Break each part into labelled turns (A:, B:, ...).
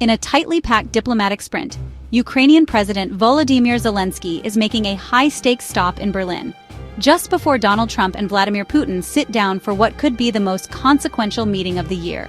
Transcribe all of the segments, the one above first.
A: In a tightly packed diplomatic sprint, Ukrainian President Volodymyr Zelensky is making a high-stakes stop in Berlin, just before Donald Trump and Vladimir Putin sit down for what could be the most consequential meeting of the year.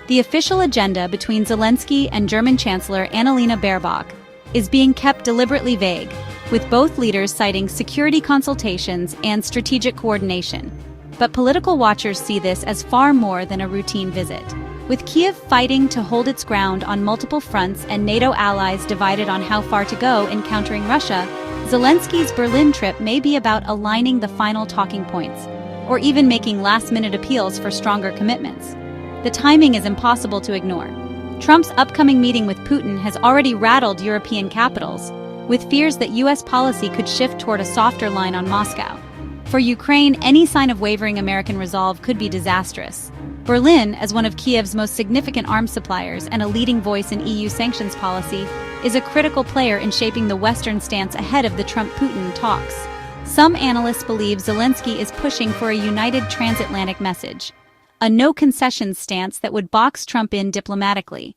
A: The official agenda between Zelensky and German Chancellor Annalena Baerbock is being kept deliberately vague, with both leaders citing security consultations and strategic coordination. But political watchers see this as far more than a routine visit. With Kyiv fighting to hold its ground on multiple fronts and NATO allies divided on how far to go in countering Russia, Zelensky's Berlin trip may be about aligning the final talking points, or even making last-minute appeals for stronger commitments. The timing is impossible to ignore. Trump's upcoming meeting with Putin has already rattled European capitals, with fears that U.S. policy could shift toward a softer line on Moscow. For Ukraine, any sign of wavering American resolve could be disastrous. Berlin, as one of Kyiv's most significant arms suppliers and a leading voice in EU sanctions policy, is a critical player in shaping the Western stance ahead of the Trump-Putin talks. Some analysts believe Zelensky is pushing for a united transatlantic message, a no-concessions stance that would box Trump in diplomatically.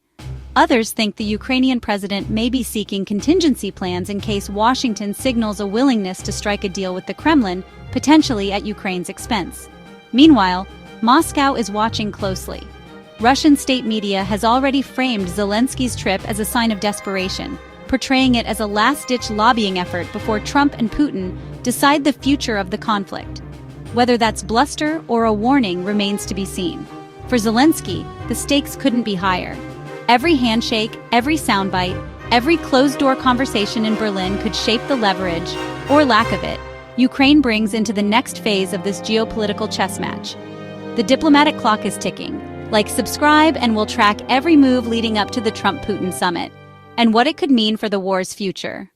A: Others think the Ukrainian president may be seeking contingency plans in case Washington signals a willingness to strike a deal with the Kremlin, potentially at Ukraine's expense. Meanwhile, Moscow is watching closely. Russian state media has already framed Zelensky's trip as a sign of desperation, portraying it as a last-ditch lobbying effort before Trump and Putin decide the future of the conflict. Whether that's bluster or a warning remains to be seen. For Zelensky, the stakes couldn't be higher. Every handshake, every soundbite, every closed-door conversation in Berlin could shape the leverage, or lack of it, Ukraine brings into the next phase of this geopolitical chess match. The diplomatic clock is ticking. Like, subscribe, and we'll track every move leading up to the Trump-Putin summit, and what it could mean for the war's future.